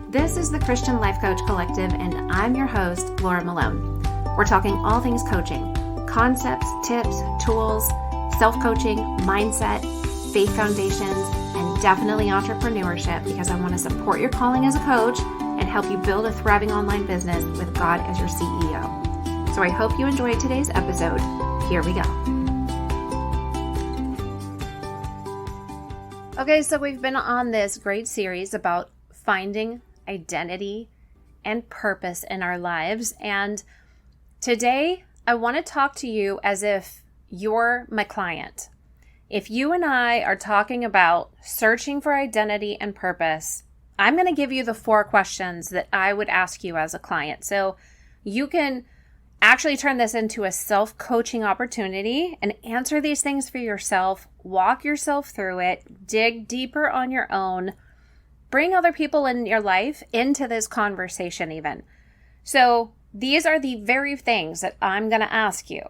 This is the Christian Life Coach Collective, and I'm your host, Laura Malone. We're talking all things coaching, concepts, tips, tools, self-coaching, mindset, faith foundations, and definitely entrepreneurship, because I want to support your calling as a coach and help you build a thriving online business with God as your CEO. So I hope you enjoyed today's episode. Here we go. Okay, so we've been on this great series about finding identity and purpose in our lives. And today I want to talk to you as if you're my client. If you and I are talking about searching for identity and purpose, I'm going to give you the 4 questions that I would ask you as a client. So you can actually turn this into a self-coaching opportunity and answer these things for yourself, walk yourself through it, dig deeper on your own, bring other people in your life into this conversation even. So these are the very things that I'm going to ask you.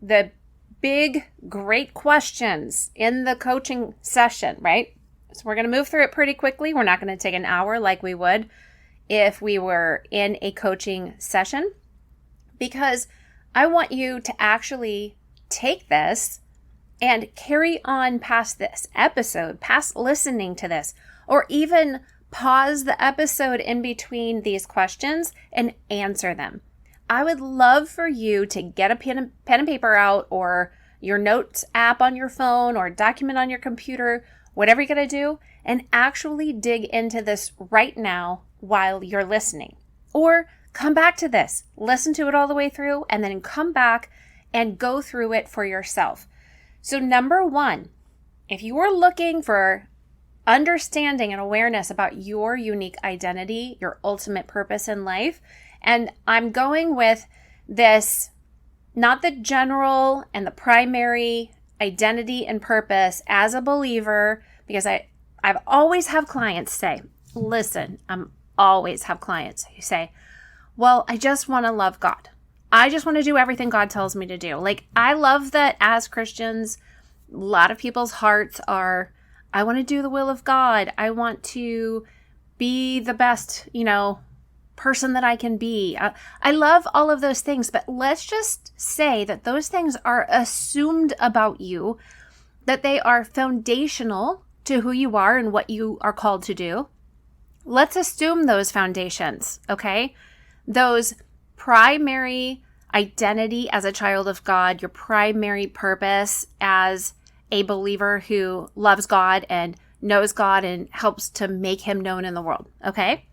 The big, great questions in the coaching session, right? So we're going to move through it pretty quickly. We're not going to take an hour like we would if we were in a coaching session, because I want you to actually take this and carry on past this episode, past listening to this, or even pause the episode in between these questions and answer them. I would love for you to get a pen and paper out, or your notes app on your phone, or document on your computer, whatever you're going to do, and actually dig into this right now while you're listening. Or come back to this, listen to it all the way through, and then come back and go through it for yourself. So number 1, if you are looking for understanding and awareness about your unique identity, your ultimate purpose in life, and I'm going with this, not the general and the primary identity and purpose as a believer, because I've always have clients say, listen, always have clients who say, well, I just want to love God. I just want to do everything God tells me to do. Like, I love that as Christians, a lot of people's hearts are, I want to do the will of God. I want to be the best, person that I can be. I love all of those things, but let's just say that those things are assumed about you, that they are foundational to who you are and what you are called to do. Let's assume those foundations, okay? Those primary identity as a child of God, your primary purpose as a believer who loves God and knows God and helps to make him known in the world, okay?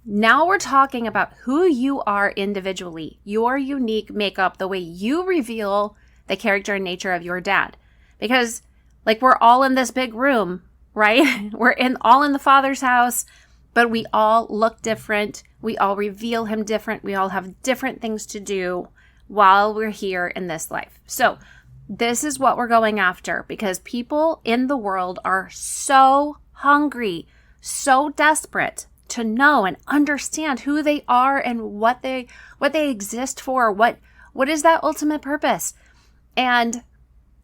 Now we're talking about who you are individually, your unique makeup, the way you reveal the character and nature of your dad. Because we're all in this big room, right? We're all in the Father's house, but we all look different. We all reveal him different. We all have different things to do while we're here in this life. So this is what we're going after, because people in the world are so hungry, so desperate to know and understand who they are and what they exist for. What is that ultimate purpose? And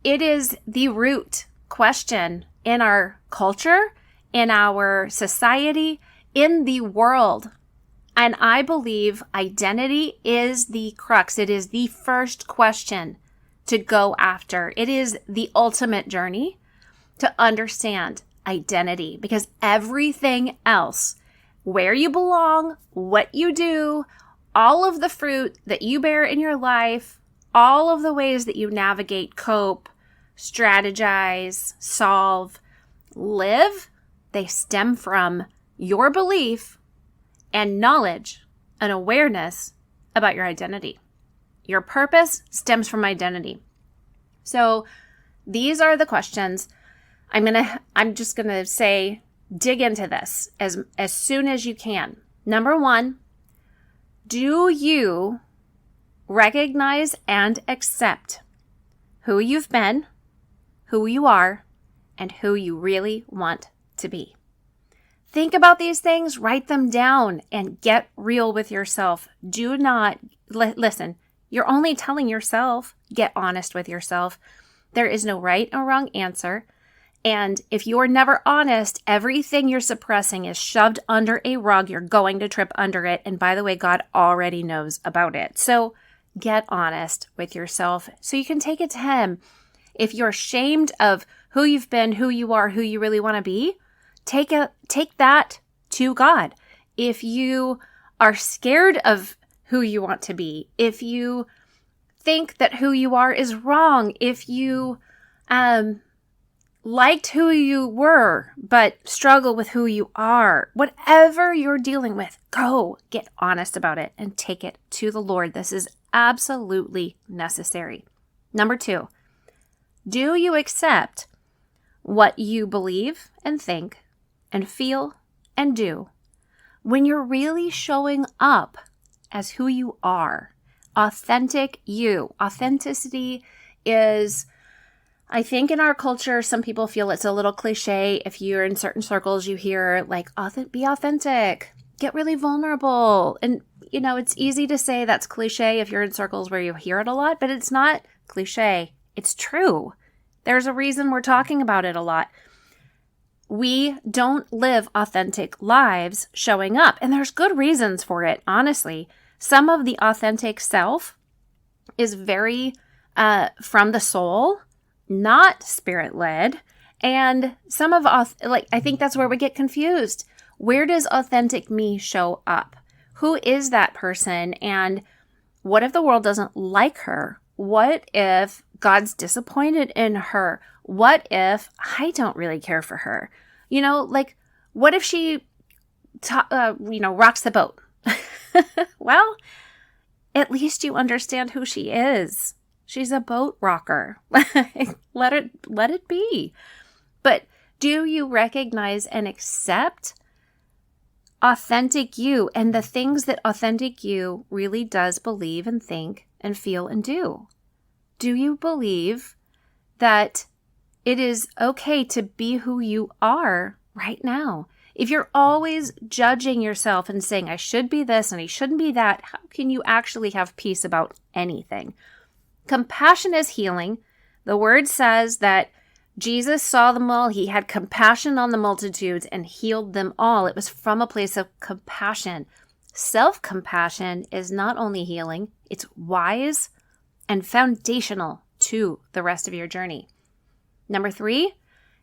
it is the root question in our culture, in our society, in the world. And I believe identity is the crux. It is the first question to go after. It is the ultimate journey to understand identity, because everything else, where you belong, what you do, all of the fruit that you bear in your life, all of the ways that you navigate, cope, strategize, solve, live, they stem from your belief and knowledge and awareness about your identity. Your purpose stems from identity. So these are the questions. I'm just going to say, dig into this as soon as you can. Number 1, do you recognize and accept who you've been, who you are, and who you really want to be? Think about these things, write them down, and get real with yourself. Do not, listen, you're only telling yourself, get honest with yourself. There is no right or wrong answer. And if you're never honest, everything you're suppressing is shoved under a rug. You're going to trip under it. And by the way, God already knows about it. So get honest with yourself so you can take it to Him. If you're ashamed of who you've been, who you are, who you really want to be, take that to God. If you are scared of who you want to be, if you think that who you are is wrong, if you liked who you were but struggle with who you are, whatever you're dealing with, go get honest about it and take it to the Lord. This is absolutely necessary. Number 2, do you accept what you believe and think and feel and do when you're really showing up as who you are? Authentic you. Authenticity is, I think in our culture, some people feel it's a little cliche. If you're in certain circles, you hear like, be authentic, get really vulnerable. And, it's easy to say that's cliche if you're in circles where you hear it a lot, but it's not cliche. It's true. There's a reason we're talking about it a lot. We don't live authentic lives showing up, and there's good reasons for it, honestly. Some of the authentic self is very from the soul, not spirit-led. And some of I think that's where we get confused. Where does authentic me show up? Who is that person? And what if the world doesn't like her? What if God's disappointed in her? What if I don't really care for her? What if she, rocks the boat? Well, at least you understand who she is. She's a boat rocker. Let it be. But do you recognize and accept authentic you and the things that authentic you really does believe and think and feel and do? Do you believe that it is okay to be who you are right now? If you're always judging yourself and saying, I should be this and I shouldn't be that, how can you actually have peace about anything? Compassion is healing. The word says that Jesus saw them all. He had compassion on the multitudes and healed them all. It was from a place of compassion. Self-compassion is not only healing, it's wise and foundational to the rest of your journey. Number 3,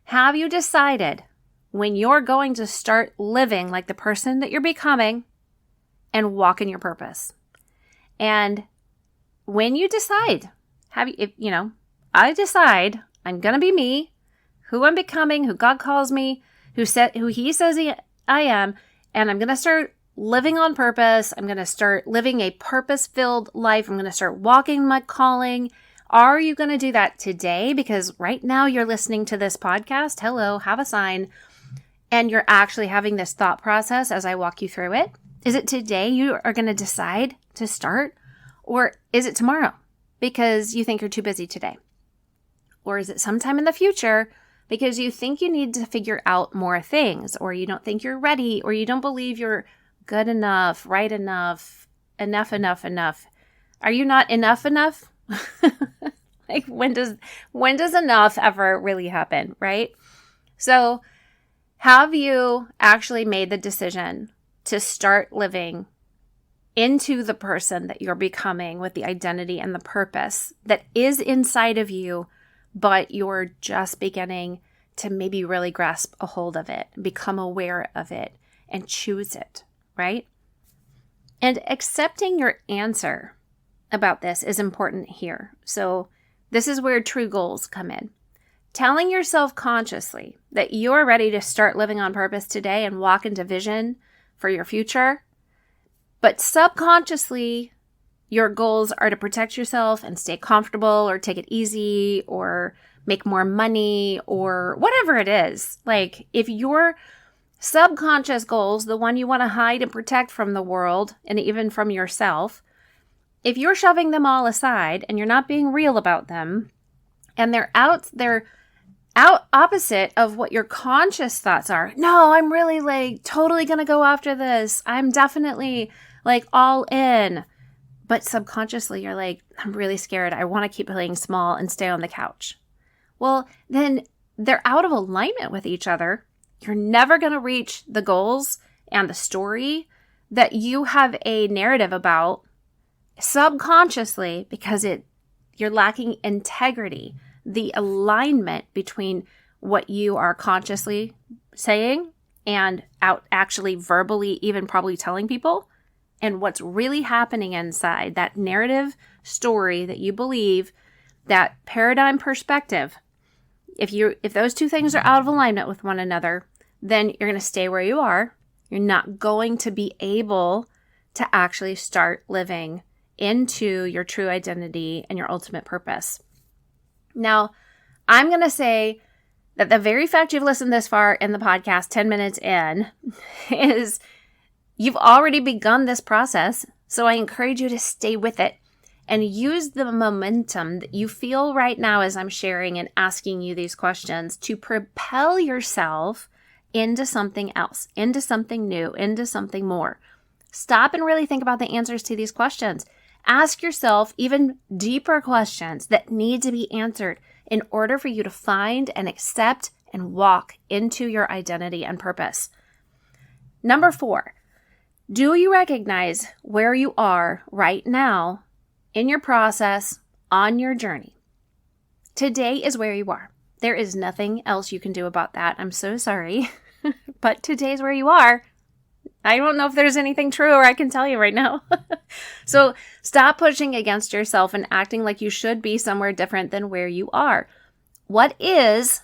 have you decided when you're going to start living like the person that you're becoming and walk in your purpose? And when you decide, I decide I'm going to be me, who I'm becoming, who God calls me, who He says I am, and I'm going to start living on purpose. I'm going to start living a purpose-filled life. I'm going to start walking my calling. Are you going to do that today? Because right now you're listening to this podcast. Hello, have a sign. And you're actually having this thought process as I walk you through it. Is it today you are going to decide to start? Or is it tomorrow because you think you're too busy today? Or is it sometime in the future because you think you need to figure out more things, or you don't think you're ready, or you don't believe you're good enough, right enough, enough? Are you not enough? Like when does enough ever really happen, right? So have you actually made the decision to start living into the person that you're becoming with the identity and the purpose that is inside of you, but you're just beginning to maybe really grasp a hold of it, become aware of it, and choose it, right? And accepting your answer about this is important here. So this is where true goals come in. Telling yourself consciously that you're ready to start living on purpose today and walk into vision for your future, but subconsciously your goals are to protect yourself and stay comfortable or take it easy or make more money or whatever it is. Like if your subconscious goals, the one you want to hide and protect from the world and even from yourself, if you're shoving them all aside and you're not being real about them and they're out opposite of what your conscious thoughts are. No, I'm really totally going to go after this. I'm definitely all in. But subconsciously you're I'm really scared. I want to keep playing small and stay on the couch. Well, then they're out of alignment with each other, you're never going to reach the goals and the story that you have a narrative about subconsciously, because you're lacking integrity, the alignment between what you are consciously saying and out actually verbally even probably telling people and what's really happening inside that narrative story that you believe, that paradigm perspective. If those two things are out of alignment with one another, then you're going to stay where you are. You're not going to be able to actually start living into your true identity and your ultimate purpose. Now, I'm going to say that the very fact you've listened this far in the podcast, 10 minutes in, is you've already begun this process. So I encourage you to stay with it and use the momentum that you feel right now as I'm sharing and asking you these questions to propel yourself into something else, into something new, into something more. Stop and really think about the answers to these questions. Ask yourself even deeper questions that need to be answered in order for you to find and accept and walk into your identity and purpose. Number 4, do you recognize where you are right now in your process on your journey? Today is where you are. There is nothing else you can do about that. I'm so sorry, but today's where you are. I don't know if there's anything truer I can tell you right now. So stop pushing against yourself and acting like you should be somewhere different than where you are. What is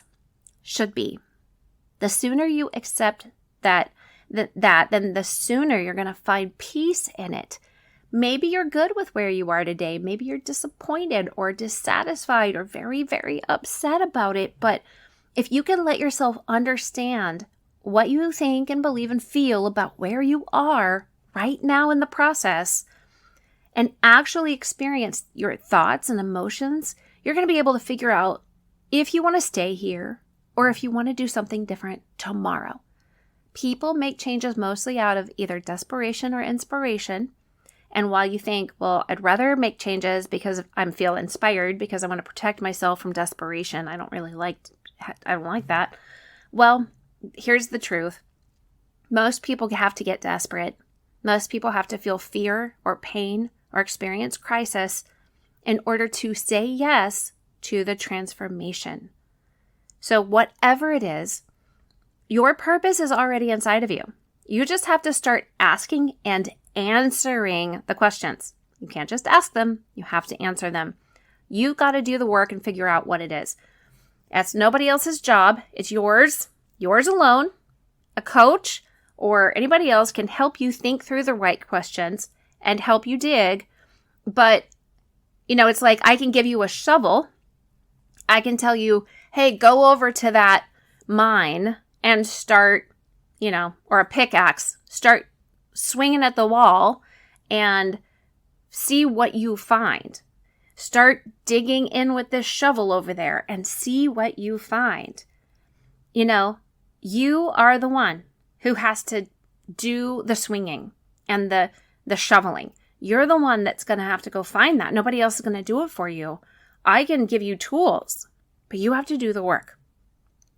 should be. The sooner you accept that, then the sooner you're going to find peace in it. Maybe you're good with where you are today. Maybe you're disappointed or dissatisfied or very, very upset about it. But if you can let yourself understand what you think and believe and feel about where you are right now in the process and actually experience your thoughts and emotions, you're going to be able to figure out if you want to stay here or if you want to do something different tomorrow. People make changes mostly out of either desperation or inspiration. And while you think, well, I'd rather make changes because I feel inspired because I want to protect myself from desperation, I don't like that. Well, here's the truth. Most people have to get desperate. Most people have to feel fear or pain or experience crisis in order to say yes to the transformation. So whatever it is, your purpose is already inside of you. You just have to start asking and answering the questions. You can't just ask them. You have to answer them. You've got to do the work and figure out what it is. That's nobody else's job. It's yours alone. A coach or anybody else can help you think through the right questions and help you dig. But, it's like I can give you a shovel. I can tell you, hey, go over to that mine and start, or a pickaxe, start swinging at the wall and see what you find. Start digging in with this shovel over there and see what you find. You are the one who has to do the swinging and the shoveling. You're the one that's going to have to go find that. Nobody else is going to do it for you. I can give you tools, but you have to do the work.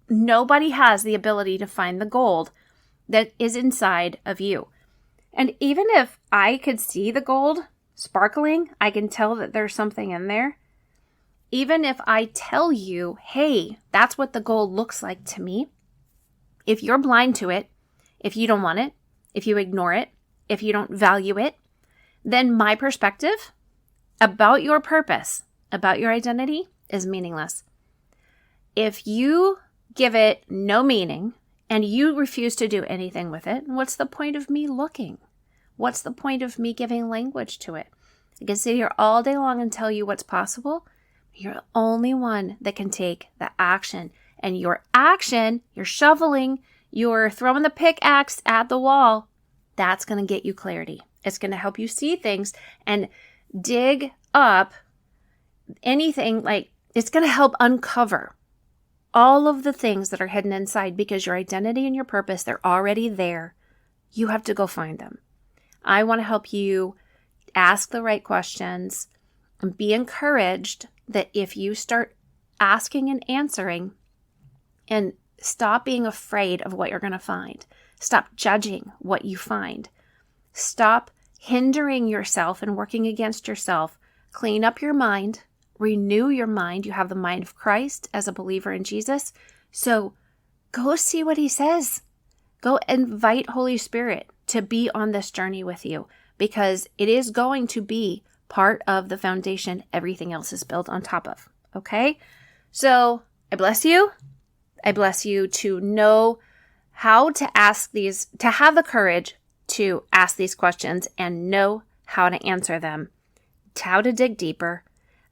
Nobody has the ability to find the gold that is inside of you. And even if I could see the gold sparkling, I can tell that there's something in there. Even if I tell you, hey, that's what the gold looks like to me, if you're blind to it, if you don't want it, if you ignore it, if you don't value it, then my perspective about your purpose, about your identity is meaningless. If you give it no meaning and you refuse to do anything with it, what's the point of me looking? What's the point of me giving language to it? I can sit here all day long and tell you what's possible. You're the only one that can take the action. And your action, you're shoveling, you're throwing the pickaxe at the wall, that's going to get you clarity. It's going to help you see things and dig up anything, it's going to help uncover all of the things that are hidden inside, because your identity and your purpose, they're already there. You have to go find them. I want to help you ask the right questions and be encouraged that if you start asking and answering, And stop being afraid of what you're going to find. Stop judging what you find. Stop hindering yourself and working against yourself. Clean up your mind. Renew your mind. You have the mind of Christ as a believer in Jesus. So go see what he says. Go invite Holy Spirit to be on this journey with you, because it is going to be part of the foundation everything else is built on top of. Okay? So I bless you. I bless you to know how to ask these, to have the courage to ask these questions and know how to answer them, how to dig deeper.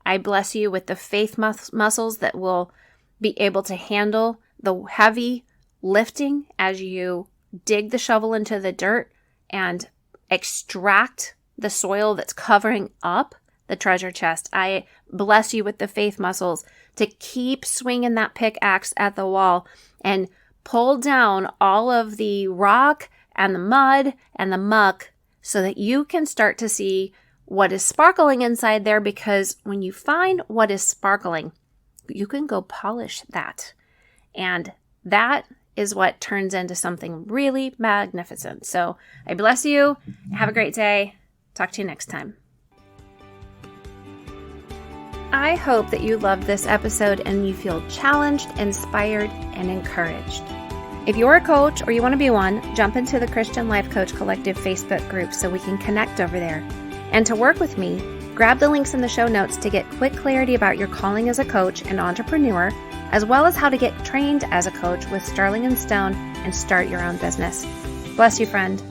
I bless you with the faith muscles that will be able to handle the heavy lifting as you dig the shovel into the dirt and extract the soil that's covering up the treasure chest. I bless you with the faith muscles to keep swinging that pickaxe at the wall and pull down all of the rock and the mud and the muck so that you can start to see what is sparkling inside there, because when you find what is sparkling, you can go polish that. And that is what turns into something really magnificent. So I bless you. Have a great day. Talk to you next time. I hope that you loved this episode and you feel challenged, inspired, and encouraged. If you're a coach or you want to be one, jump into the Christian Life Coach Collective Facebook group so we can connect over there. And to work with me, grab the links in the show notes to get quick clarity about your calling as a coach and entrepreneur, as well as how to get trained as a coach with Sterling & Stone and start your own business. Bless you, friend.